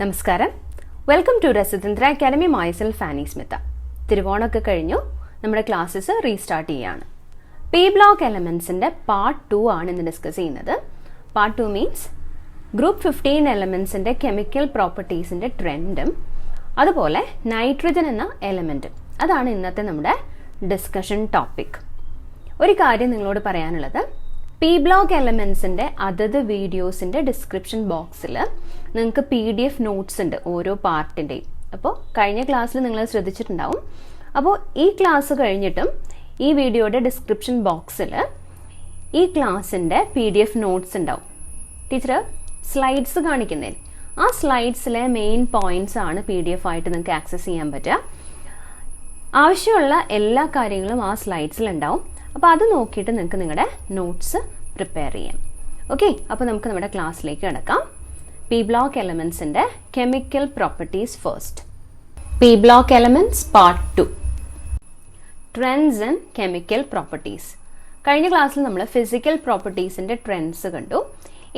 നമസ്കാരം. Welcome to Rasathanthra academy. Myself Fani Smitha. തിരുവോണമൊക്കെ കഴിഞ്ഞു, നമ്മുടെ ക്ലാസ്സസ് റീസ്റ്റാർട്ട് ചെയ്യുകയാണ്. പി ബ്ലോക്ക് എലമെന്റ്സിന്റെ പാർട്ട് 2 ആണ് ഇന്ന് ഡിസ്കസ് ചെയ്യുന്നത്. പാർട്ട് 2 മീൻസ് ഗ്രൂപ്പ് 15 എലമെന്റ്സിന്റെ കെമിക്കൽ പ്രോപ്പർട്ടീസിന്റെ ട്രെൻഡും അതുപോലെ നൈട്രജൻ എന്ന എലമെന്റും. അതാണ് ഇന്നത്തെ നമ്മുടെ ഡിസ്കഷൻ ടോപ്പിക്. ഒരു കാര്യം നിങ്ങളോട് പറയാനുള്ളത്, പി ബ്ലോക്ക് എലമെന്റ്സിന്റെ അതത് വീഡിയോസിന്റെ ഡിസ്ക്രിപ്ഷൻ ബോക്സിൽ നിങ്ങൾക്ക് PDF നോട്ട്സ് ഉണ്ട് ഓരോ പാർട്ടിന്റെയും. അപ്പോൾ കഴിഞ്ഞ ക്ലാസ്സിൽ നിങ്ങൾ ശ്രദ്ധിച്ചിട്ടുണ്ടാവും. അപ്പോൾ ഈ ക്ലാസ് കഴിഞ്ഞിട്ടും ഈ വീഡിയോയുടെ ഡിസ്ക്രിപ്ഷൻ ബോക്സിൽ ഈ ക്ലാസ്സിന്റെ PDF നോട്ട്സ് ഉണ്ടാവും. ടീച്ചർ സ്ലൈഡ്സ് കാണിക്കുന്നതിൽ ആ സ്ലൈഡ്സിലെ മെയിൻ പോയിന്റ്സ് ആണ് PDF ആയിട്ട് നിങ്ങൾക്ക് ആക്സസ് ചെയ്യാൻ പറ്റുക. ആവശ്യമുള്ള എല്ലാ കാര്യങ്ങളും ആ സ്ലൈഡ്സിൽ ഉണ്ടാവും. അപ്പോൾ അത് നോക്കിയിട്ട് നിങ്ങൾക്ക് നിങ്ങളുടെ നോട്ട്സ് പ്രിപ്പയർ ചെയ്യാം. ഓക്കെ, അപ്പോൾ നമുക്ക് നമ്മുടെ ക്ലാസ്സിലേക്ക് കിടക്കാം. പി ബ്ലോക്ക് എലമെന്റ്സിന്റെ chemical properties first. P block elements part 2, trends and chemical properties. കഴിഞ്ഞ ക്ലാസ്സിൽ നമ്മൾ ഫിസിക്കൽ പ്രോപ്പർട്ടീസിന്റെ ട്രെൻഡ്സ് കണ്ടു.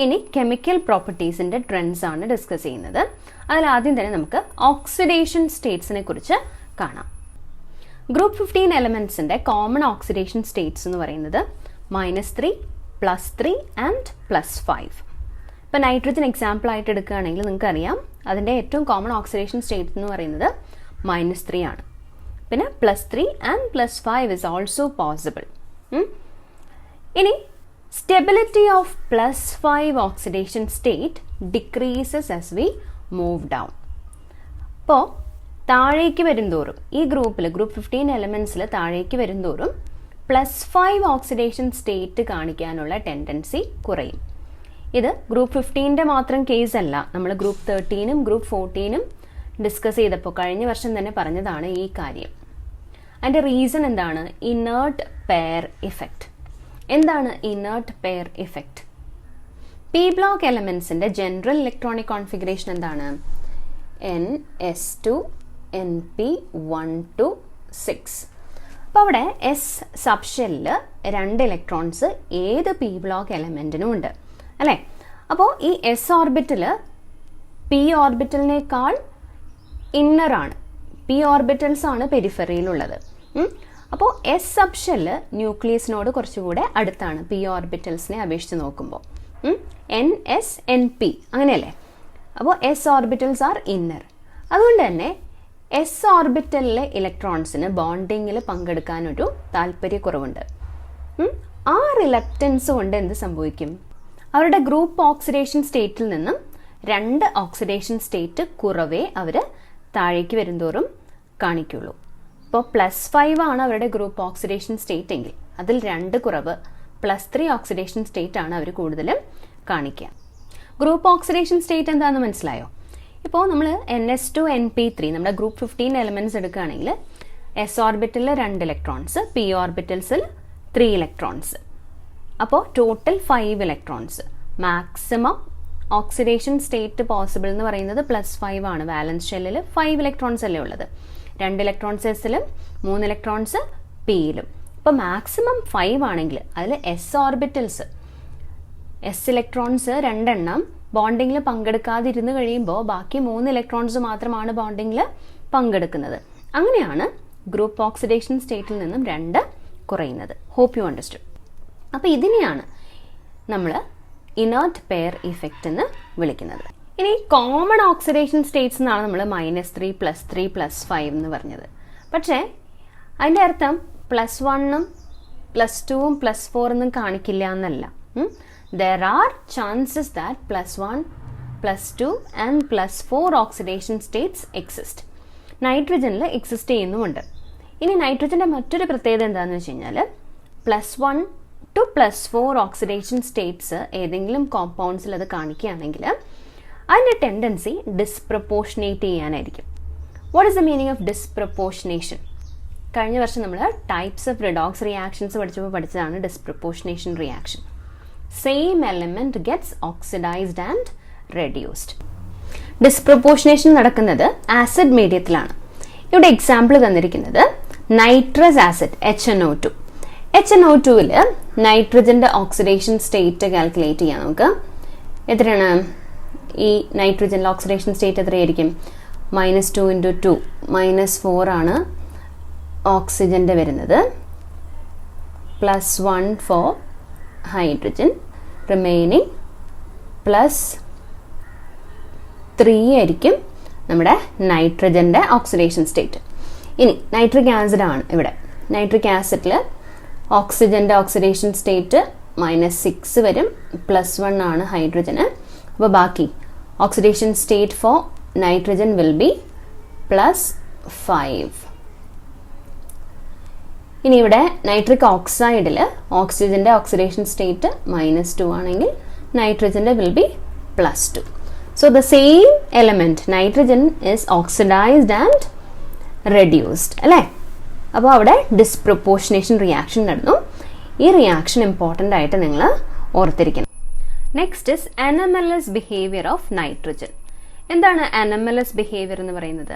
ഇനി കെമിക്കൽ പ്രോപ്പർട്ടീസിന്റെ ട്രെൻഡ്സ് ആണ് ഡിസ്കസ് ചെയ്യുന്നത്. അതിൽ ആദ്യം തന്നെ നമുക്ക് ഓക്സിഡേഷൻ സ്റ്റേറ്റ്സിനെ കുറിച്ച് കാണാം. ഗ്രൂപ്പ് 15 എലമെന്റ്സിന്റെ കോമൺ ഓക്സിഡേഷൻ സ്റ്റേറ്റ്സ് എന്ന് പറയുന്നത് -3, +3 ആൻഡ് +5. ഇപ്പം നൈട്രജൻ എക്സാമ്പിൾ ആയിട്ട് എടുക്കുകയാണെങ്കിൽ നിങ്ങൾക്ക് അറിയാം അതിൻ്റെ ഏറ്റവും കോമൺ ഓക്സിഡേഷൻ സ്റ്റേറ്റ് എന്ന് പറയുന്നത് -3 ആണ്. പിന്നെ +3 ആൻഡ് +5 ഇസ് ഓൾസോ പോസിബിൾ. ഇനി stability of +5 oxidation state decreases as we move down. അപ്പോൾ താഴേക്ക് വരുംതോറും ഈ ഗ്രൂപ്പ് 15 എലമെന്റ്സിൽ താഴേക്ക് വരുംതോറും +5 ഓക്സിഡേഷൻ സ്റ്റേറ്റ് കാണിക്കാനുള്ള ടെൻഡൻസി കുറയും. ഇത് ഗ്രൂപ്പ് 15ന്റെ മാത്രം കേസ് അല്ല, നമ്മൾ ഗ്രൂപ്പ് 13ഉം ഗ്രൂപ്പ് 14ഉം ഡിസ്കസ് ചെയ്തപ്പോൾ കഴിഞ്ഞ വർഷം തന്നെ പറഞ്ഞതാണ് ഈ കാര്യം. അതിൻ്റെ റീസൺ എന്താണ്? Inert pair effect. എന്താണ് inert pair effect? P block എലമെന്റ്സിന്റെ ജനറൽ ഇലക്ട്രോണിക് കോൺഫിഗറേഷൻ എന്താണ്? N_S2 Np126. അപ്പോൾ അവിടെ എസ് സബ്ഷെല്ലിൽ 2 ഇലക്ട്രോൺസ് ഏത് പി ബ്ലോക്ക് എലമെന്റിനും ഉണ്ട് അല്ലേ? അപ്പോൾ ഈ എസ് ഓർബിറ്റൽ പി ഓർബിറ്റലിനേക്കാൾ ഇന്നറാണ്, പി ഓർബിറ്റൽസ് ആണ് പെരിഫറിയിലുള്ളത്. അപ്പോൾ എസ് സബ്ഷെല്ല് ന്യൂക്ലിയസിനോട് കുറച്ചുകൂടെ അടുത്താണ് പി ഓർബിറ്റൽസിനെ അപേക്ഷിച്ച് നോക്കുമ്പോൾ. NS Np അങ്ങനെയല്ലേ? അപ്പോൾ എസ് ഓർബിറ്റൽസ് ആർ ഇന്നർ. അതുകൊണ്ട് തന്നെ എസ് ഓർബിറ്റലിലെ ഇലക്ട്രോൺസിന് ബോണ്ടിങ്ങിൽ പങ്കെടുക്കാനൊരു താല്പര്യക്കുറവുണ്ട്. ആ റിലക്റ്റൻസ് കൊണ്ട് എന്ത് സംഭവിക്കും? അവരുടെ ഗ്രൂപ്പ് ഓക്സിഡേഷൻ സ്റ്റേറ്റിൽ നിന്നും 2 ഓക്സിഡേഷൻ സ്റ്റേറ്റ് കുറവേ അവർ താഴേക്ക് വരുംതോറും കാണിക്കുള്ളൂ. ഇപ്പോൾ +5 ആണ് അവരുടെ ഗ്രൂപ്പ് ഓക്സിഡേഷൻ സ്റ്റേറ്റ് എങ്കിൽ അതിൽ 2 കുറവ്, +3 ഓക്സിഡേഷൻ സ്റ്റേറ്റ് ആണ് അവർ കൂടുതലും കാണിക്കുക. ഗ്രൂപ്പ് ഓക്സിഡേഷൻ സ്റ്റേറ്റ് എന്താണെന്ന് മനസ്സിലായോ? ഇപ്പോൾ നമ്മൾ NS2 Np3 നമ്മുടെ ഗ്രൂപ്പ് 15 എലമെന്റ്സ് എടുക്കുകയാണെങ്കിൽ എസ് ഓർബിറ്റലിൽ 2 ഇലക്ട്രോൺസ്, പി ഓർബിറ്റൽസിൽ 3 ഇലക്ട്രോൺസ്. അപ്പോൾ total 5 electrons. Maximum oxidation state possible എന്ന് പറയുന്നത് +5 ആണ്. വാലൻസ് ഷെല്ലിൽ 5 ഇലക്ട്രോൺസ് അല്ലേ ഉള്ളത്. 2 ഇലക്ട്രോൺസ് എസിലും 3 ഇലക്ട്രോൺസ് പിയിലും. ഇപ്പോൾ മാക്സിമം 5 ആണെങ്കിൽ അതിൽ എസ് ഓർബിറ്റൽസ്, എസ് ഇലക്ട്രോൺസ് 2 എണ്ണം ബോണ്ടിങ്ങിൽ പങ്കെടുക്കാതിരുന്ന് കഴിയുമ്പോൾ ബാക്കി 3 ഇലക്ട്രോൺസ് മാത്രമാണ് ബോണ്ടിങ്ങിൽ പങ്കെടുക്കുന്നത്. അങ്ങനെയാണ് ഗ്രൂപ്പ് ഓക്സിഡേഷൻ സ്റ്റേറ്റിൽ നിന്നും 2 കുറയുന്നത്. Hope you understood. അപ്പോൾ ഇതിനെയാണ് നമ്മൾ ഇനേർട്ട് പെയർ ഇഫക്റ്റ് എന്ന് വിളിക്കുന്നത്. ഇനി കോമൺ ഓക്സിഡേഷൻ സ്റ്റേറ്റ്സ് എന്നാണ് നമ്മൾ -3, +3, +5 എന്ന് പറഞ്ഞത്. പക്ഷേ അതിൻ്റെ അർത്ഥം +1ഉം +2ഉം +4 ഒന്നും കാണിക്കില്ല എന്നല്ല. There are chances that +1, +2 and +4 oxidation states exist. നൈട്രജനിൽ exist ചെയ്യുന്നുമുണ്ട്. ഇനി നൈട്രജന്റെ മറ്റൊരു പ്രത്യേകത എന്താണെന്ന് വെച്ച് കഴിഞ്ഞാൽ +1 to +4 ഓക്സിഡേഷൻ സ്റ്റേറ്റ്സ് ഏതെങ്കിലും കോമ്പൗണ്ട്സിൽ അത് കാണിക്കുകയാണെങ്കിൽ അതിൻ്റെ ടെൻഡൻസി ഡിസ്പ്രപ്പോർഷനേറ്റ് ചെയ്യാനായിരിക്കും. What is the meaning of disproportionation? കഴിഞ്ഞ വർഷം നമ്മൾ ടൈപ്സ് ഓഫ് റിഡോക്സ് റിയാക്ഷൻസ് പഠിച്ചതാണ് disproportionation reaction. Same element gets oxidized and reduced. Disproportionation നടക്കുന്നത് ആസിഡ് മീഡിയത്തിലാണ്. ഇവിടെ എക്സാമ്പിൾ തന്നിരിക്കുന്നത് നൈട്രസ് ആസിഡ് HNO2. HNO2ൽ നൈട്രജന്റെ ഓക്സിഡേഷൻ സ്റ്റേറ്റ് കാൽക്കുലേറ്റ് ചെയ്യാം. നമുക്ക് എത്രയാണ്? ഈ നൈട്രജനിലെ ഓക്സിഡേഷൻ സ്റ്റേറ്റ് എത്രയായിരിക്കും? -2 × 2 -4 ആണ് ഓക്സിജൻ്റെ വരുന്നത്, +1 ഫോർ ഹൈഡ്രജൻ, റിമൈനിങ് +3 ആയിരിക്കും നമ്മുടെ നൈട്രജൻ്റെ ഓക്സിഡേഷൻ സ്റ്റേറ്റ്. ഇനി നൈട്രിക് ആസിഡ് ആണ് ഇവിടെ. നൈട്രിക് ആസിഡിൽ ഓക്സിജൻ്റെ ഓക്സിഡേഷൻ സ്റ്റേറ്റ് -6 വരും, +1 ആണ് ഹൈഡ്രജന്. അപ്പോൾ ബാക്കി oxidation state for nitrogen will be +5. ഇനി ഇവിടെ നൈട്രിക് ഓക്സൈഡിൽ ഓക്സിജൻ്റെ ഓക്സിഡേഷൻ സ്റ്റേറ്റ് -2 ആണെങ്കിൽ നൈട്രജൻ്റെ will be +2. So the same element nitrogen is oxidized and reduced അല്ലേ? അപ്പോൾ അവിടെ ഡിസ്പ്രൊപ്പോർഷനേഷൻ റിയാക്ഷൻ നടന്നു. ഈ റിയാക്ഷൻ ഇമ്പോർട്ടൻ്റ് ആയിട്ട് നിങ്ങൾ ഓർത്തിരിക്കണം. Next is anomalous behaviour of nitrogen. എന്താണ് അനമലസ് ബിഹേവിയർ എന്ന് പറയുന്നത്?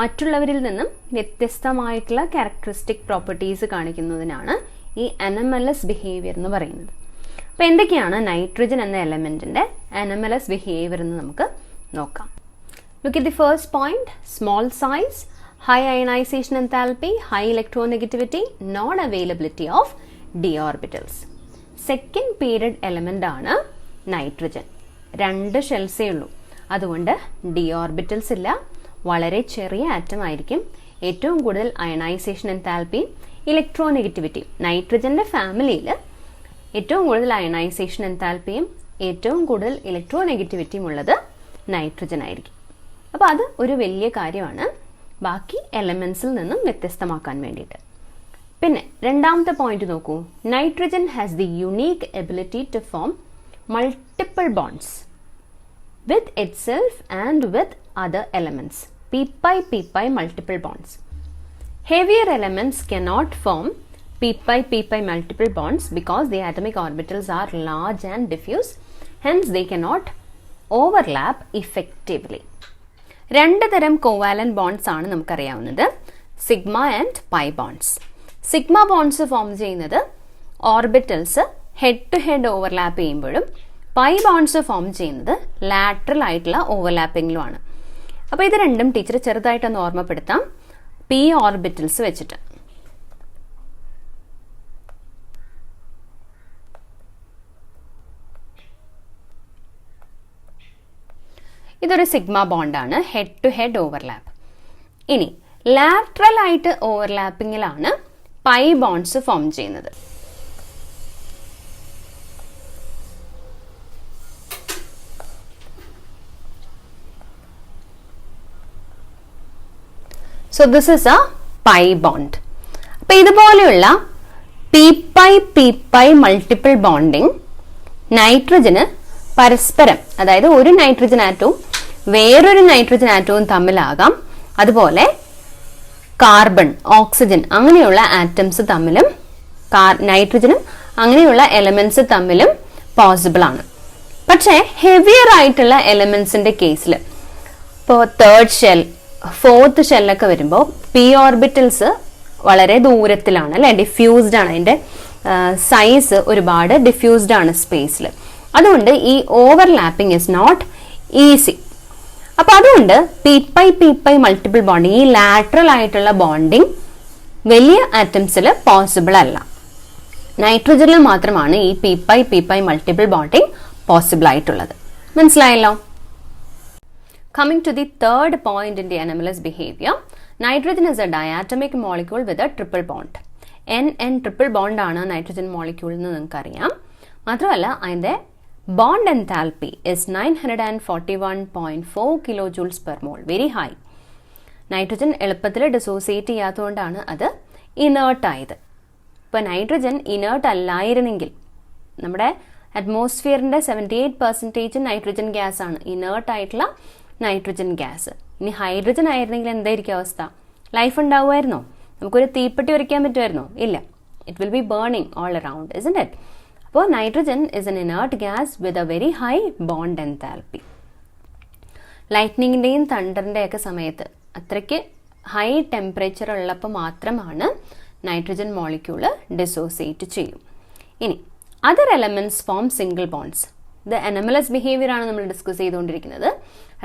മറ്റുള്ളവരിൽ നിന്നും വ്യത്യസ്തമായിട്ടുള്ള ക്യാരക്ടറിസ്റ്റിക് പ്രോപ്പർട്ടീസ് കാണിക്കുന്നതിനാണ് ഈ അനമലസ് ബിഹേവിയർ എന്ന് പറയുന്നത്. അപ്പോൾ എന്തൊക്കെയാണ് നൈട്രജൻ എന്ന എലമെന്റിന്റെ അനമലസ് ബിഹേവിയർ എന്ന് നമുക്ക് നോക്കാം. Look at the first point, small size, high ionisation enthalpy, high electronegativity, non availability of d orbitals. Second period element ആണ് നൈട്രജൻ. 2 ഷെൽസേ ഉള്ളൂ, അതുകൊണ്ട് ഡി ഓർബിറ്റൽസ് ഇല്ല, വളരെ ചെറിയ ആറ്റം ആയിരിക്കും. ഏറ്റവും കൂടുതൽ അയണൈസേഷൻ എൻതാൽപ്പിയും ഇലക്ട്രോനെഗറ്റിവിറ്റിയും. നൈട്രജന്റെ ഫാമിലിയിൽ ഏറ്റവും കൂടുതൽ അയണൈസേഷൻ എൻതാൽപ്പിയും ഏറ്റവും കൂടുതൽ ഇലക്ട്രോനെഗറ്റിവിറ്റിയും ഉള്ളത് നൈട്രജൻ ആയിരിക്കും. അപ്പോൾ അത് ഒരു വലിയ കാര്യമാണ് ബാക്കി എലമെന്റ്സിൽ നിന്നും വ്യത്യസ്തമാക്കാൻ വേണ്ടിയിട്ട്. പിന്നെ രണ്ടാമത്തെ പോയിന്റ് നോക്കൂ. Nitrogen has the unique ability to form multiple bonds with itself and with other elements. p-pi multiple bonds. Heavier elements cannot form p-pi multiple bonds because the atomic orbitals are large and diffuse, hence they cannot overlap effectively. 2 തരം covalent bonds ആണ് നമുക്കറിയാവുന്നത്, sigma and pi bonds. Sigma bonds form ചെയ്യുന്നത് orbitals head to head overlap ചെയ്യുമ്പോഴും pi bonds form ചെയ്യുന്നത് lateral ആയിട്ടുള്ള ഓവർലാപ്പിങ്ങിലുമാണ്. അപ്പോൾ ഇത് രണ്ടും ടീച്ചർ ചെറുതായിട്ടൊന്ന് ഓർമ്മപ്പെടുത്താം പി ഓർബിറ്റൽസ് വെച്ചിട്ട്. ഇതൊരു സിഗ്മ ബോണ്ടാണ്, ഹെഡ് ടു ഹെഡ് ഓവർലാപ്പ്. ഇനി ലാറ്ററൽ ആയിട്ട് ഓവർലാപ്പിങ്ങിലാണ് പൈ ബോണ്ട്സ് ഫോം ചെയ്യുന്നത്. So this is a pi bond. അപ്പോൾ ഇതുപോലെയുള്ള p-pi മൾട്ടിപ്പിൾ ബോണ്ടിങ് നൈട്രജന് പരസ്പരം, അതായത് ഒരു നൈട്രജൻ ആറ്റവും വേറൊരു നൈട്രജൻ ആറ്റവും തമ്മിലാകാം, അതുപോലെ കാർബൺ, ഓക്സിജൻ അങ്ങനെയുള്ള ആറ്റംസ് തമ്മിലും നൈട്രജനും അങ്ങനെയുള്ള എലമെന്റ്സ് തമ്മിലും പോസിബിൾ ആണ്. പക്ഷേ ഹെവിയർ ആയിട്ടുള്ള എലമെന്റ്സിന്റെ കേസിൽ ഇപ്പോൾ 3rd ഷെൽ 4th ഷെല്ലൊക്കെ വരുമ്പോൾ പി ഓർബിറ്റൽസ് വളരെ ദൂരത്തിലാണ് അല്ലെ, ഡിഫ്യൂസ്ഡ് ആണ്, അതിന്റെ സൈസ് ഒരുപാട് ഡിഫ്യൂസ്ഡ് ആണ് സ്പേസിൽ. അതുകൊണ്ട് ഈ ഓവർലാപ്പിംഗ് ഇസ് നോട്ട് ഈസി. അപ്പൊ അതുകൊണ്ട് p-pi മൾട്ടിപ്പിൾ ബോണ്ടിങ്, ഈ ലാറ്ററൽ ആയിട്ടുള്ള ബോണ്ടിങ് വലിയ ആറ്റംസിൽ പോസിബിൾ അല്ല. നൈട്രജനിൽ മാത്രമാണ് ഈ p-pi മൾട്ടിപ്പിൾ ബോണ്ടിങ് പോസിബിൾ ആയിട്ടുള്ളത്. മനസ്സിലായല്ലോ? Coming to the third point in the anomalous behavior, nitrogen is a diatomic molecule with a triple bond. N triple bond ആണ് nitrogen molecule എന്ന് നിങ്ങൾക്കറിയാം. മാത്രമല്ല അതിന്റെ bond enthalpy is 941.4 kilojoules per mole, very high. Nitrogen എളുപ്പത്തിൽ dissociate ചെയ്യാത്തതുകൊണ്ടാണ് അത് inert ആയത്. ഇപ്പോൾ നൈട്രജൻ ഇനേർട്ട് അല്ലായിരുന്നെങ്കിൽ, നമ്മുടെ അറ്റ്മോസ്ഫിയറിന്റെ 78% നൈട്രജൻ ഗ്യാസ് ആണ്, ഇനേർട്ട് ആയിട്ടുള്ള നൈട്രജൻ ഗ്യാസ്. ഇനി ഹൈഡ്രജൻ ആയിരുന്നെങ്കിൽ എന്തായിരിക്കും അവസ്ഥ? ലൈഫ് ഉണ്ടാവുമായിരുന്നോ? നമുക്കൊരു തീപ്പെട്ടി ഉരയ്ക്കാൻ പറ്റുമായിരുന്നോ? ഇല്ല. It will be burning all around, isn't it? അപ്പോൾ nitrogen is an inert gas with a very high bond enthalpy. ലൈറ്റ്നിങ്ങിൻ്റെയും തണ്ടറിൻ്റെയൊക്കെ സമയത്ത് അത്രയ്ക്ക് ഹൈ ടെമ്പറേച്ചർ ഉള്ളപ്പോൾ മാത്രമാണ് നൈട്രജൻ മോളിക്യൂള് ഡിസോസിയേറ്റ് ചെയ്യും. ഇനി other elements form single bonds. ഇത് anomalous behavior ആണ് നമ്മൾ ഡിസ്കസ് ചെയ്തുകൊണ്ടിരിക്കുന്നത്.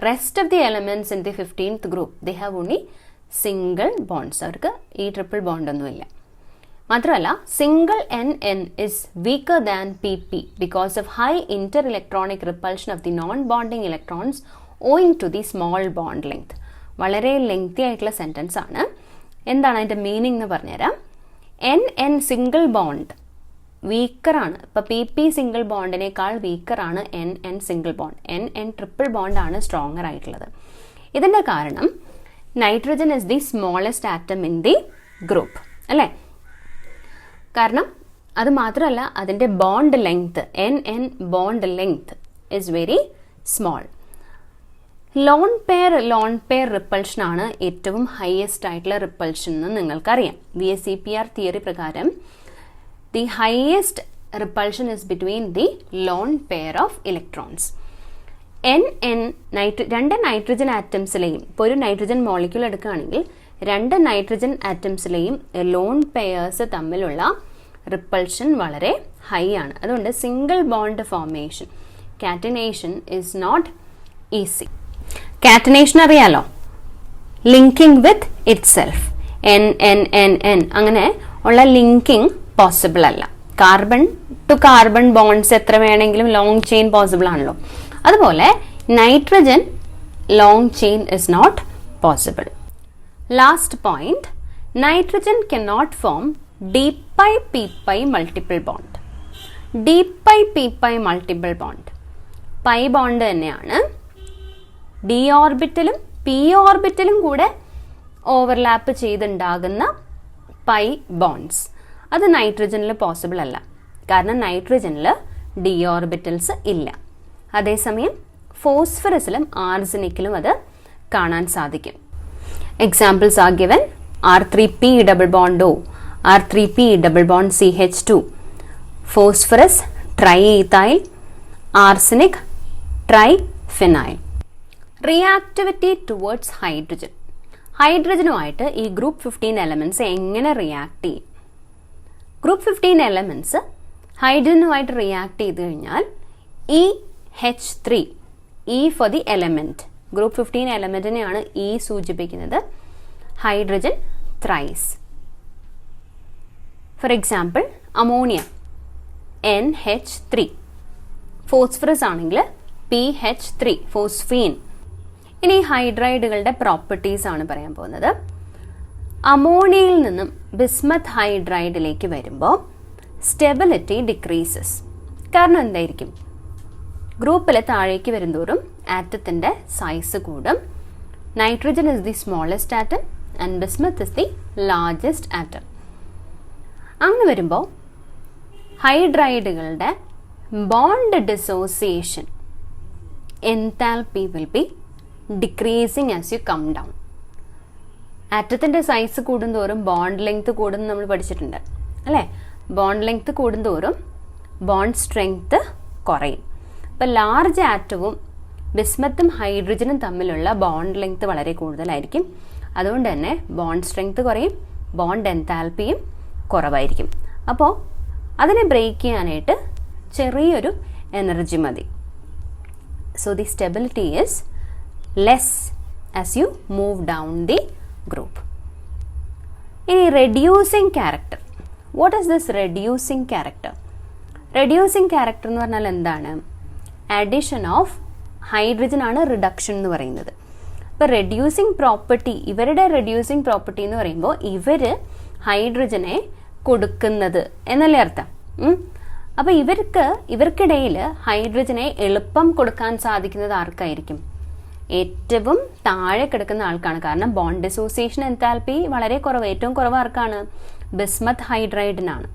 Rest of the elements in the 15th group they have only single bonds. അവർക്ക് ഈ ട്രിപ്പിൾ ബോണ്ട് ഒന്നുമില്ല. മാത്രമല്ല single NN is weaker than PP because of high inter electronic repulsion of the non bonding electrons owing to the small bond length. വളരെ lengthy ആയിട്ടുള്ള sentence ആണ്. എന്താണ് അതിന്റെ meaning എന്ന് പറഞ്ഞുതരാം. NN സിംഗിൾ ബോണ്ട് വീക്കറാണ്. ഇപ്പൊ PP സിംഗിൾ ബോണ്ടിനേക്കാൾ വീക്കറാണ് NN single bond. NN triple bond ആണ് സ്ട്രോങ്ങർ ആയിട്ടുള്ളത്. ഇതിന്റെ കാരണം nitrogen is the smallest atom in the group അല്ലേ. കാരണം അത് മാത്രമല്ല അതിന്റെ bond length NN bond length is very small. Lone pair repulsion ആണ് ഏറ്റവും ഹയസ്റ്റ് ആയിട്ടുള്ള റിപ്പൾഷൻ എന്ന് നിങ്ങൾക്കറിയാം. VSEPR തിയറി പ്രകാരം the highest repulsion is between the lone pair of electrons. രണ്ട് നൈട്രജൻ ആറ്റംസിലെയും ഇപ്പോൾ ഒരു നൈട്രജൻ മോളിക്യൂൾ എടുക്കുകയാണെങ്കിൽ രണ്ട് നൈട്രജൻ ആറ്റംസിലെയും ലോൺ പെയേഴ്സ് തമ്മിലുള്ള റിപ്പൾഷൻ വളരെ ഹൈ ആണ്. അതുകൊണ്ട് single bond formation catenation is not easy. Catenation അറിയാലോ, linking with itself. N അങ്ങനെ ഉള്ള ലിങ്കിങ് പോസിബിൾ അല്ല. കാർബൺ ടു കാർബൺ ബോണ്ട്സ് എത്ര വേണമെങ്കിലും ലോങ് ചെയിൻ പോസിബിൾ ആണല്ലോ. അതുപോലെ nitrogen long chain is not possible. Last point, nitrogen cannot form d-pi-p-pi multiple bond. d-pi-p-pi multiple bond pi bond തന്നെയാണ്. d ഓർബിറ്റലും p ഓർബിറ്റലും കൂടെ ഓവർലാപ്പ് ചെയ്തുണ്ടാകുന്ന പൈ ബോണ്ട്സ് അത് നൈട്രജനിൽ possible അല്ല. കാരണം നൈട്രജനിൽ d ഓർബിറ്റൽസ് ഇല്ല. അതേസമയം ഫോസ്ഫറസിലും ആർസനിക്കിലും അത് കാണാൻ സാധിക്കും. Examples are given R3p double bond O, R3p double bond CH2, phosphorus triethyl, arsenic triphenyl. Reactivity towards hydrogen. ഹൈഡ്രജനുമായിട്ട് ഈ ഗ്രൂപ്പ് 15 എലമെന്റ്സ് എങ്ങനെ റിയാക്ട് ചെയ്യും? ഗ്രൂപ്പ് 15 എലമെന്റ്സ് ഹൈഡ്രജനുമായിട്ട് റിയാക്ട് ചെയ്ത് കഴിഞ്ഞാൽ EH3, E for the element, group 15 എലമെന്റിനെയാണ് E സൂചിപ്പിക്കുന്നത്. Hydrogen thrice. For example ammonia NH3, phosphorus ആണെങ്കിൽ PH3 ഫോസ്ഫീൻ. ഇനി ഹൈഡ്രൈഡുകളുടെ പ്രോപ്പർട്ടീസ് ആണ് പറയാൻ പോകുന്നത്. അമോണിയയിൽ നിന്നും ബിസ്മത്ത് ഹൈഡ്രൈഡിലേക്ക് വരുമ്പോൾ സ്റ്റെബിലിറ്റി ഡിക്രീസസ്. കാരണം എന്തായിരിക്കും? ഗ്രൂപ്പിൽ താഴേക്ക് വരുന്തോറും ആറ്റത്തിന്റെ സൈസ് കൂടും. Nitrogen is the smallest atom and bismuth is the largest atom. അങ്ങനെ വരുമ്പോൾ ഹൈഡ്രൈഡുകളുടെ bond dissociation enthalpy will be decreasing as you come down. ആറ്റത്തിന്റെ സൈസ് കൂടുന്തോറും ബോണ്ട് ലെങ്ത് കൂടും നമ്മൾ പഠിച്ചിട്ടുണ്ട് അല്ലേ. ബോണ്ട് ലെങ്ത് കൂടുന്തോറും ബോണ്ട് സ്ട്രെങ്ത് കുറയും. ഇപ്പം ലാർജ് ആറ്റവും ബിസ്മത്തും ഹൈഡ്രജനും തമ്മിലുള്ള ബോണ്ട് ലെങ്ത് വളരെ കൂടുതലായിരിക്കും. അതുകൊണ്ട് തന്നെ ബോണ്ട് സ്ട്രെങ്ത് കുറയും, ബോണ്ട് എൻതാൽപ്പിയും കുറവായിരിക്കും. അപ്പോൾ അതിനെ ബ്രേക്ക് ചെയ്യാനായിട്ട് ചെറിയൊരു എനർജി മതി. So the stability is less as you move down the group. ഇനി reducing character. What is this reducing character? Reducing character എന്ന് പറഞ്ഞാൽ എന്താണ്? അഡിഷൻ ഓഫ് ഹൈഡ്രജൻ ആണ് റിഡക്ഷൻ എന്ന് പറയുന്നത്. അപ്പോൾ റെഡ്യൂസിങ് പ്രോപ്പർട്ടി, ഇവരുടെ റെഡ്യൂസിങ് പ്രോപ്പർട്ടി എന്ന് പറയുമ്പോൾ ഇവര് ഹൈഡ്രജനെ കൊടുക്കുന്നത് എന്നല്ലേ അർത്ഥം. അപ്പോൾ ഇവർക്കിടയിൽ ഹൈഡ്രജനെ എളുപ്പം കൊടുക്കാൻ സാധിക്കുന്നത് ആർക്കായിരിക്കും? ഏറ്റവും താഴെ കിടക്കുന്ന ആൾക്കാണ്. കാരണം ബോണ്ട് ഡിസോസിയേഷൻ എൻതാൽപ്പി വളരെ കുറവ്, ഏറ്റവും കുറവ് ആർക്കാണ്? ബിസ്മത്ത് ഹൈഡ്രൈഡിനാണ്.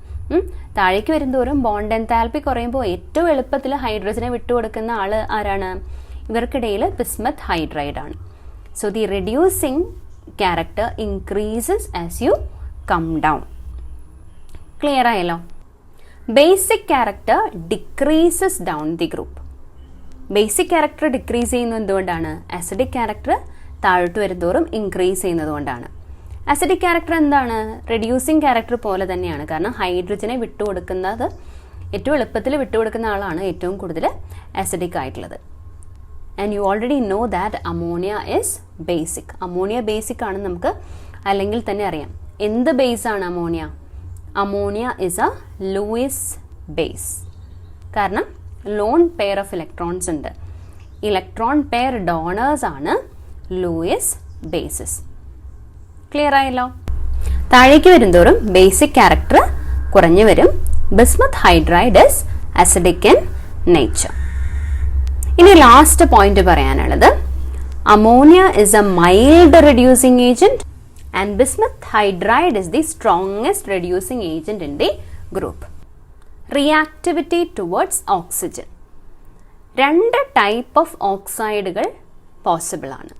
താഴേക്ക് വരുന്തോറും ബോണ്ട് എൻതാൽപ്പി കുറയുമ്പോൾ ഏറ്റവും എളുപ്പത്തിൽ ഹൈഡ്രജനെ വിട്ടുകൊടുക്കുന്ന ആള് ആരാണ്? ഇവർക്കിടയിൽ ബിസ്മത്ത് ഹൈഡ്രൈഡ് ആണ്. So the reducing character increases as you come down. Clear ആയല്ലോ? Basic character decreases down the group. Basic character decrease ചെയ്യുന്നത് എന്തുകൊണ്ടാണ്? അസിഡിക് ക്യാരക്ടർ താഴോട്ട് വരുന്തോറും ഇൻക്രീസ് ചെയ്യുന്നത് കൊണ്ടാണ്. അസിഡിക് ക്യാരക്ടർ എന്താണ്? റെഡ്യൂസിങ് ക്യാരക്ടർ പോലെ തന്നെയാണ്. കാരണം ഹൈഡ്രജനെ വിട്ടുകൊടുക്കുന്നത് ഏറ്റവും എളുപ്പത്തിൽ വിട്ടുകൊടുക്കുന്ന ആളാണ് ഏറ്റവും കൂടുതൽ അസിഡിക് ആയിട്ടുള്ളത്. And you already know that ammonia is basic. Ammonia basic ആണെന്ന് നമുക്ക് അല്ലെങ്കിൽ തന്നെ അറിയാം. എന്ത് ബേസ് ആണ് ammonia? Ammonia is A Luis base. കാരണം ലോൺ പെയർ ഓഫ് ഇലക്ട്രോൺസ് ഉണ്ട്. ഇലക്ട്രോൺ പെയർ ഡോണേഴ്സ് ആണ് ലൂയിസ് ബേസസ്. ക്ലിയർ ആയല്ലോ? താഴേക്ക് വരുന്തോറും ബേസിക് ക്യാരക്ടർ കുറഞ്ഞു വരും. Bismuth hydride is acidic in nature. ഇനി ലാസ്റ്റ് പോയിന്റ് പറയാനുള്ളത്, ammonia is A mild reducing agent and bismuth hydride is the strongest reducing agent in the group. Reactivity towards oxygen. 2 type of ഓക്സൈഡുകൾ possible ആണ്,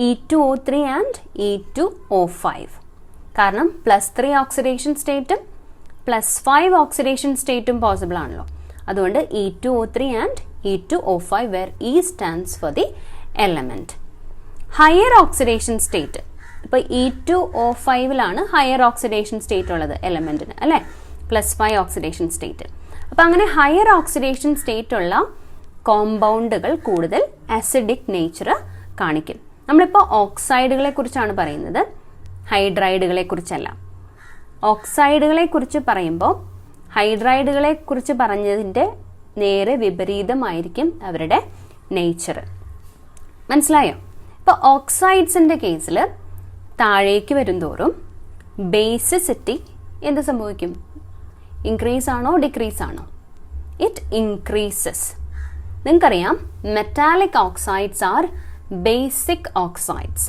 E2O3 and E2O5. കാരണം +3 oxidation സ്റ്റേറ്റും +5 oxidation സ്റ്റേറ്റും possible ആണല്ലോ. അതുകൊണ്ട് E2O3 and E2O5 where E stands for the element. Higher oxidation state, ഇപ്പോൾ E2O5ലാണ് higher oxidation state ഉള്ളത് എലമെന്റിന്, അല്ലേ? +5 ഓക്സിഡേഷൻ സ്റ്റേറ്റ്. അപ്പം അങ്ങനെ ഹയർ ഓക്സിഡേഷൻ സ്റ്റേറ്റ് ഉള്ള കോമ്പൗണ്ടുകൾ കൂടുതൽ അസിഡിക് നേച്ചർ കാണിക്കും. നമ്മളിപ്പോൾ ഓക്സൈഡുകളെ കുറിച്ചാണ് പറയുന്നത്, ഹൈഡ്രൈഡുകളെ കുറിച്ചല്ല. ഓക്സൈഡുകളെ കുറിച്ച് പറയുമ്പോൾ ഹൈഡ്രൈഡുകളെ കുറിച്ച് പറഞ്ഞതിൻ്റെ നേരെ വിപരീതമായിരിക്കും അവരുടെ നേച്ചർ. മനസ്സിലായോ? ഇപ്പോൾ ഓക്സൈഡ്സിൻ്റെ കേസിൽ താഴേക്ക് വരുന്തോറും ബേസിസിറ്റി എന്ത് സംഭവിക്കും? ഇൻക്രീസ് ആണോ ഡിക്രീസ് ആണോ? It increases. നിങ്ങൾക്കറിയാം metallic oxides are basic oxides.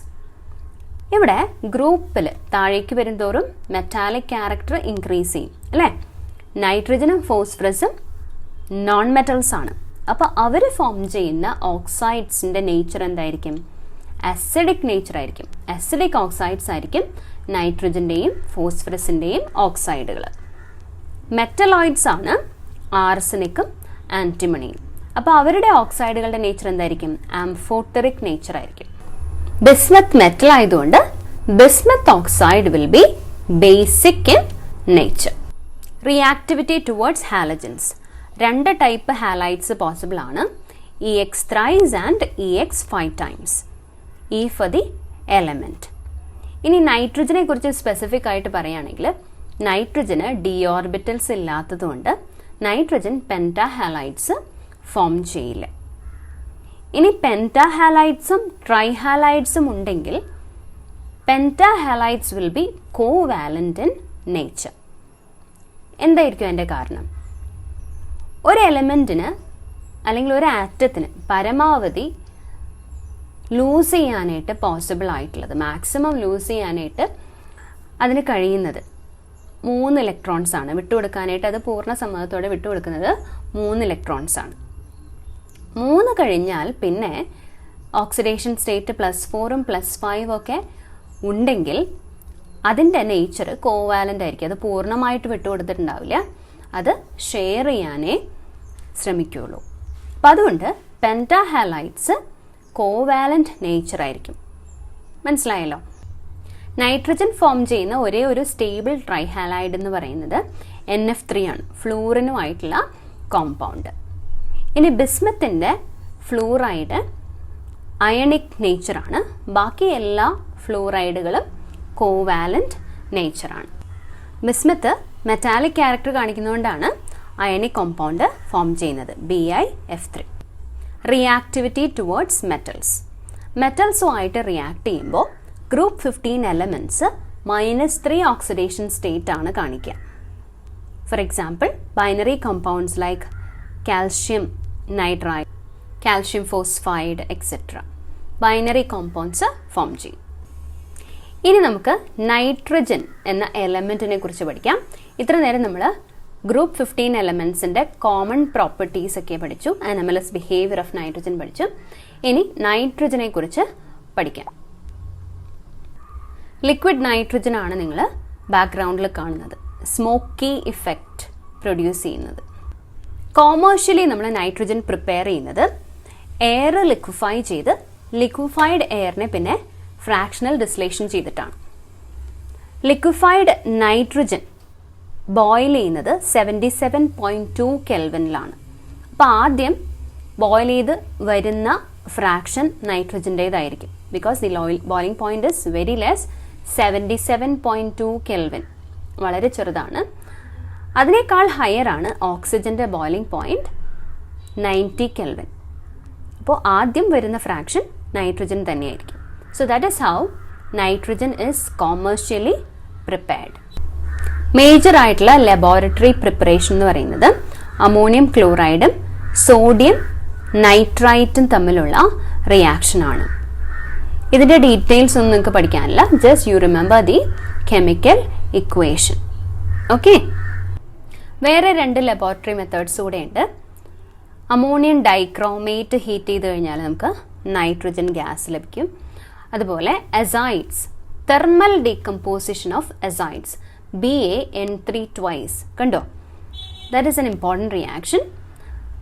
ഇവിടെ ഗ്രൂപ്പിൽ താഴേക്ക് വരുന്തോറും മെറ്റാലിക് ക്യാരക്ടർ ഇൻക്രീസ് ചെയ്യും, അല്ലേ? നൈട്രജനും ഫോസ്ഫറസും നോൺ മെറ്റൽസ് ആണ്. അപ്പോൾ അവർ ഫോം ചെയ്യുന്ന ഓക്സൈഡ്സിൻ്റെ നേച്ചർ എന്തായിരിക്കും? അസിഡിക് നേച്ചർ ആയിരിക്കും. അസിഡിക് ഓക്സൈഡ്സ് ആയിരിക്കും നൈട്രജൻ്റെയും ഫോസ്ഫറസിൻ്റെയും ഓക്സൈഡുകൾ. മെറ്റലോയിഡ്സ് ആണ് ആർസനിക്കും ആൻറ്റിമണിയും. അപ്പോൾ അവരുടെ ഓക്സൈഡുകളുടെ നേച്ചർ എന്തായിരിക്കും? ആംഫോട്ടറിക് നേച്ചർ ആയിരിക്കും. ബിസ്മത്ത് മെറ്റൽ ആയതുകൊണ്ട് bismuth oxide will be basic in nature. Reactivity towards halogens. 2 type halides possible ആണ്, EX thrice and EX 5 times. E for the element. ഇനി നൈട്രജനെ കുറിച്ച് സ്പെസിഫിക് ആയിട്ട് പറയുകയാണെങ്കിൽ നൈട്രജന് d ഓർബിറ്റൽസ് ഇല്ലാത്തതുകൊണ്ട് നൈട്രജൻ പെൻറ്റാഹാലൈഡ്സ് ഫോം ചെയ്യില്ല. ഇനി പെൻറ്റാഹാലൈഡ്സും ട്രൈഹാലൈഡ്സും ഉണ്ടെങ്കിൽ pentahalides will be covalent in nature. എന്തായിരിക്കും അതിൻ്റെ കാരണം? ഒരു എലമെൻറ്റിന് അല്ലെങ്കിൽ ഒരു ആറ്റത്തിന് പരമാവധി ലൂസ് ചെയ്യാനായിട്ട് പോസിബിൾ ആയിട്ടുള്ളത്, മാക്സിമം ലൂസ് ചെയ്യാനായിട്ട് അതിന് കഴിയുന്നത് 3 ഇലക്ട്രോൺസ് ആണ്. വിട്ടുകൊടുക്കാനായിട്ട് അത് പൂർണ്ണ സമ്മതത്തോടെ വിട്ടുകൊടുക്കുന്നത് 3 ഇലക്ട്രോൺസ് ആണ്. 3 കഴിഞ്ഞാൽ പിന്നെ ഓക്സിഡേഷൻ സ്റ്റേറ്റ് +4ഉം +5 ഒക്കെ ഉണ്ടെങ്കിൽ അതിൻ്റെ നേച്ചർ കോവാലൻ്റ് ആയിരിക്കും. അത് പൂർണ്ണമായിട്ട് വിട്ടുകൊടുത്തിട്ടുണ്ടാവില്ല, അത് ഷെയർ ചെയ്യാനേ ശ്രമിക്കുകയുള്ളൂ. അപ്പം അതുകൊണ്ട് പെൻറ്റാഹാലൈഡ്സ് കോവാലന്റ് നേച്ചർ ആയിരിക്കും. മനസ്സിലായല്ലോ? നൈട്രജൻ ഫോം ചെയ്യുന്ന ഒരേ ഒരു സ്റ്റേബിൾ ട്രൈഹാലൈഡ് എന്ന് പറയുന്നത് NF3 ആണ്, ഫ്ലൂറിനുമായിട്ടുള്ള കോമ്പൗണ്ട്. ഇനി ബിസ്മത്തിൻ്റെ ഫ്ലൂറൈഡ് അയണിക് നേച്ചറാണ്, ബാക്കി എല്ലാ ഫ്ലൂറൈഡുകളും കോവാലന്റ് നേച്ചറാണ്. ബിസ്മത്ത് മെറ്റാലിക് ക്യാരക്ടർ കാണിക്കുന്നതുകൊണ്ടാണ് അയണിക് കോമ്പൗണ്ട് ഫോം ചെയ്യുന്നത്, BiF3. Reactivity towards metals. മെറ്റൽസുമായിട്ട് റിയാക്ട് ചെയ്യുമ്പോൾ ഗ്രൂപ്പ് 15 എലമെൻറ്റ്സ് -3 ഓക്സിഡേഷൻ സ്റ്റേറ്റ് ആണ് കാണിക്കുക. For example binary compounds like calcium nitride, calcium phosphide etcetera binary compounds form ചെയ്യും. ഇനി നമുക്ക് നൈട്രജൻ എന്ന എലമെൻറ്റിനെ കുറിച്ച് പഠിക്കാം. ഇത്ര നേരം നമ്മൾ ഗ്രൂപ്പ് 15 എലമെൻറ്റ്സിൻ്റെ കോമൺ പ്രോപ്പർട്ടീസ് ഒക്കെ പഠിച്ചു, അനമലസ് ബിഹേവിയർ ഓഫ് നൈട്രജൻ പഠിച്ചു. ഇനി നൈട്രജനെ കുറിച്ച് പഠിക്കാം. ലിക്വിഡ് നൈട്രജൻ ആണ് നിങ്ങൾ ബാക്ക്ഗ്രൗണ്ടിൽ കാണുന്നത്, സ്മോക്കി ഇഫക്റ്റ് പ്രൊഡ്യൂസ് ചെയ്യുന്നത്. കോമേഴ്ഷ്യലി നമ്മൾ നൈട്രജൻ പ്രിപ്പയർ ചെയ്യുന്നത് എയർ ലിക്വിഫൈ ചെയ്ത് ലിക്വിഫൈഡ് എയറിനെ പിന്നെ ഫ്രാക്ഷണൽ ഡിസ്ലേഷൻ ചെയ്തിട്ടാണ്. ലിക്വിഫൈഡ് നൈട്രജൻ ബോയിൽ ചെയ്യുന്നത് 77.2 കെൽവിനിലാണ്. അപ്പോൾ ആദ്യം ബോയിൽ ചെയ്ത് വരുന്ന ഫ്രാക്ഷൻ നൈട്രജൻ്റേതായിരിക്കും. Because the boiling point is very less, 77.2 kelvin, വളരെ ചെറുതാണ്. അതിനേക്കാൾ ഹയർ ആണ് ഓക്സിജൻ്റെ ബോയിലിംഗ് പോയിന്റ് 90 കെൽവിൻ. അപ്പോൾ ആദ്യം വരുന്ന ഫ്രാക്ഷൻ നൈട്രജൻ തന്നെയായിരിക്കും. So that is how nitrogen is commercially prepared. Major ആയിട്ടുള്ള ലബോറട്ടറി പ്രിപ്പറേഷൻ എന്ന് പറയുന്നത് അമോണിയം ക്ലോറൈഡും സോഡിയം നൈട്രൈറ്റും തമ്മിലുള്ള റിയാക്ഷനാണ്. ഇതിൻ്റെ ഡീറ്റെയിൽസ് ഒന്നും നിങ്ങൾക്ക് പഠിക്കാനില്ല. Just you remember the chemical equation. Okay, വേറെ 2 ലബോറട്ടറി മെത്തേഡ്സ് കൂടെ ഉണ്ട്. അമോണിയം ഡൈക്രോമേറ്റ് ഹീറ്റ് ചെയ്ത് കഴിഞ്ഞാൽ നമുക്ക് നൈട്രജൻ ഗ്യാസ് ലഭിക്കും. അതുപോലെ azides, thermal decomposition of azides, BaN3 twice, കണ്ടോ? That is an important reaction.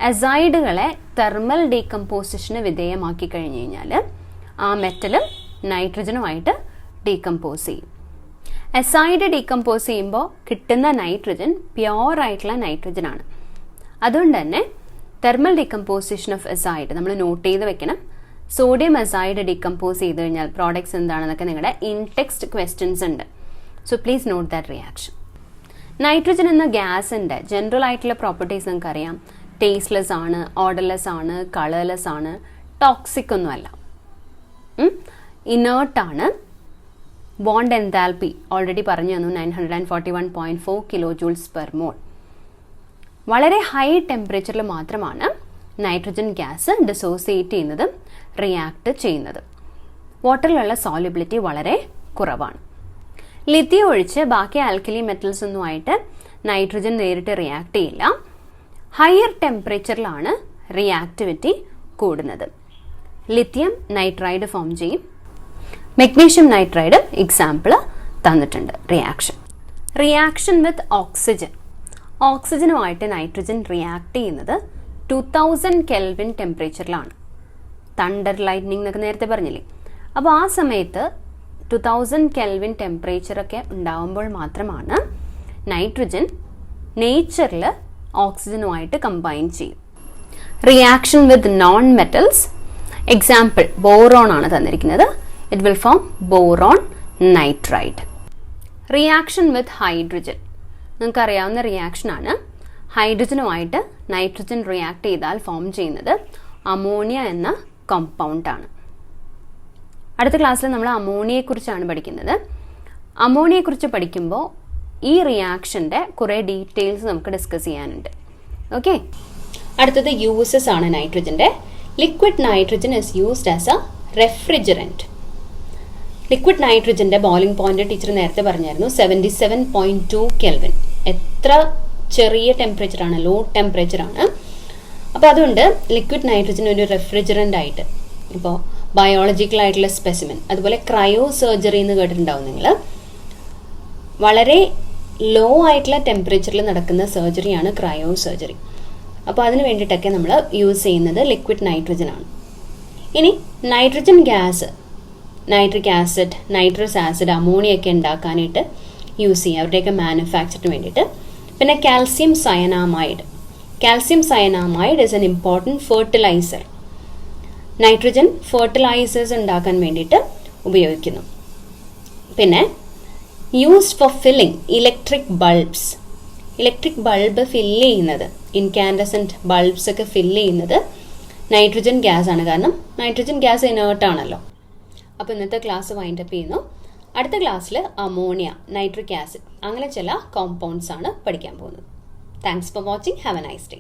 അസൈഡുകളെ തെർമൽ ഡീകമ്പോസിഷന് വിധേയമാക്കി കഴിഞ്ഞ് കഴിഞ്ഞാൽ ആ മെറ്റൽ നൈട്രജനുമായിട്ട് ഡീകമ്പോസ് ചെയ്യും. അസൈഡ് ഡീകമ്പോസ് ചെയ്യുമ്പോൾ കിട്ടുന്ന നൈട്രജൻ പ്യോർ ആയിട്ടുള്ള നൈട്രജൻ ആണ്. അതുകൊണ്ട് തന്നെ തെർമൽ ഡീകമ്പോസിഷൻ ഓഫ് അസൈഡ് നമ്മൾ നോട്ട് ചെയ്ത് വെക്കണം. സോഡിയം അസൈഡ് ഡീകമ്പോസ് ചെയ്ത് കഴിഞ്ഞാൽ പ്രോഡക്ട്സ് എന്താണെന്നൊക്കെ നിങ്ങളുടെ ഇൻ ടെക്സ്റ്റ് ക്വസ്റ്റ്യൻസ് ഉണ്ട്. So please note that reaction. Nitrogen എന്ന ഗ്യാസിൻ്റെ ജനറൽ ആയിട്ടുള്ള പ്രോപ്പർട്ടീസ് നിങ്ങൾക്കറിയാം. ടേസ്റ്റ്ലെസ് ആണ്, ഓർഡർലെസ് ആണ്, കളർലെസ് ആണ്, ടോക്സിക് ഒന്നുമല്ല, ഇനേർട്ടാണ്. ബോണ്ട് എൻതാൽപ്പി ഓൾറെഡി പറഞ്ഞു തന്നു, 941.4 kJ/mol. വളരെ ഹൈ ടെമ്പറേച്ചറിൽ മാത്രമാണ് നൈട്രജൻ ഗ്യാസ് ഡിസോസിയേറ്റ് ചെയ്യുന്നതും റിയാക്ട് ചെയ്യുന്നതും. വാട്ടറിലുള്ള സോളിബിലിറ്റി വളരെ കുറവാണ്. ലിഥിയം ഒഴിച്ച് ബാക്കി ആൽക്കലി മെറ്റൽസ് ഒന്നുമായിട്ട് നൈട്രജൻ നേരിട്ട് റിയാക്ട് ചെയ്യില്ല. ഹയർ ടെമ്പറേച്ചറിലാണ് റിയാക്ടിവിറ്റി കൂടുന്നത്. ലിഥിയം നൈട്രൈഡ് ഫോം ചെയ്യും. മെഗ്നീഷ്യം നൈട്രൈഡ് എക്സാമ്പിൾ തന്നിട്ടുണ്ട്. Reaction with oxygen. ഓക്സിജനുമായിട്ട് നൈട്രജൻ റിയാക്ട് ചെയ്യുന്നത് 2000 കെൽവിൻ ടെമ്പറേച്ചറിലാണ്. തണ്ടർ ലൈറ്റ്നിങ് എന്നൊക്കെ നേരത്തെ പറഞ്ഞില്ലേ. അപ്പോൾ ആ സമയത്ത് 2000 കെൽവിൻ ടെമ്പറേച്ചറൊക്കെ ഉണ്ടാവുമ്പോൾ മാത്രമാണ് നൈട്രജൻ നേച്ചറിൽ ഓക്സിജനുമായിട്ട് കമ്പൈൻ ചെയ്യും. Reaction with non metals, example boron ആണ് തന്നിരിക്കുന്നത്. It will form boron nitride. Reaction with hydrogen നിങ്ങൾക്കറിയാവുന്ന റിയാക്ഷനാണ്. ഹൈഡ്രജനുമായിട്ട് നൈട്രജൻ റിയാക്ട് ചെയ്താൽ ഫോം ചെയ്യുന്നത് അമോണിയ എന്ന കോമ്പൗണ്ടാണ്. അടുത്ത ക്ലാസ്സിൽ നമ്മൾ അമോണിയയെക്കുറിച്ചാണ് പഠിക്കുന്നത്. അമോണിയയെക്കുറിച്ച് പഠിക്കുമ്പോൾ ഈ റിയാക്ഷൻ്റെ കുറേ ഡീറ്റെയിൽസ് നമുക്ക് ഡിസ്കസ് ചെയ്യാനുണ്ട്. ഓക്കെ, അടുത്തത് യൂസസ് ആണ് നൈട്രജൻ്റെ. Liquid nitrogen is used as a refrigerant. Liquid നൈട്രജൻ്റെ ബോയിലിംഗ് പോയിന്റ് ടീച്ചർ നേരത്തെ പറഞ്ഞായിരുന്നു, 77.2 കെൽവിൻ. എത്ര ചെറിയ ടെമ്പറേച്ചറാണ്, ലോ ടെമ്പറേച്ചറാണ്. അപ്പോൾ അതുകൊണ്ട് ലിക്വിഡ് നൈട്രജൻ ഒരു റെഫ്രിജറൻ്റ് ആയിട്ട്, ഇപ്പോൾ ബയോളജിക്കലായിട്ടുള്ള സ്പെസിമെൻ, അതുപോലെ ക്രയോ സർജറി എന്ന് കേട്ടിട്ടുണ്ടാവും നിങ്ങൾ. വളരെ ലോ ആയിട്ടുള്ള ടെമ്പറേച്ചറിൽ നടക്കുന്ന സർജറിയാണ് ക്രയോ സർജറി. അപ്പോൾ അതിന് വേണ്ടിയിട്ടൊക്കെ നമ്മൾ യൂസ് ചെയ്യുന്നത് ലിക്വിഡ് നൈട്രജൻ ആണ്. ഇനി nitrogen gas, nitric acid, nitrous acid, അമോണിയൊക്കെ ഉണ്ടാക്കാനായിട്ട് യൂസ് ചെയ്യുക, അവരുടെയൊക്കെ മാനുഫാക്ചറിന് വേണ്ടിയിട്ട്. പിന്നെ calcium cyanamide. Calcium cyanamide is an important fertiliser. Nitrogen fertilisers ഉണ്ടാക്കാൻ വേണ്ടിയിട്ട് ഉപയോഗിക്കുന്നു. പിന്നെ used for filling electric bulbs. Electric bulb fill ചെയ്യുന്നത്, ഇൻകാൻഡസെൻറ്റ് ബൾബ്സ് ഒക്കെ ഫില്ല് ചെയ്യുന്നത് നൈട്രജൻ ഗ്യാസ് ആണ്. കാരണം നൈട്രജൻ ഗ്യാസ് ഇനേർട്ടാണല്ലോ. അപ്പോൾ ഇന്നത്തെ ക്ലാസ് വൈൻഡപ്പ് ചെയ്യുന്നു. അടുത്ത ക്ലാസ്സിൽ അമോണിയ, നൈട്രിക് ആസിഡ്, അങ്ങനെ ചില കോമ്പൗണ്ട്സ് ആണ് പഠിക്കാൻ പോകുന്നത്. Thanks for watching. Have A nice day.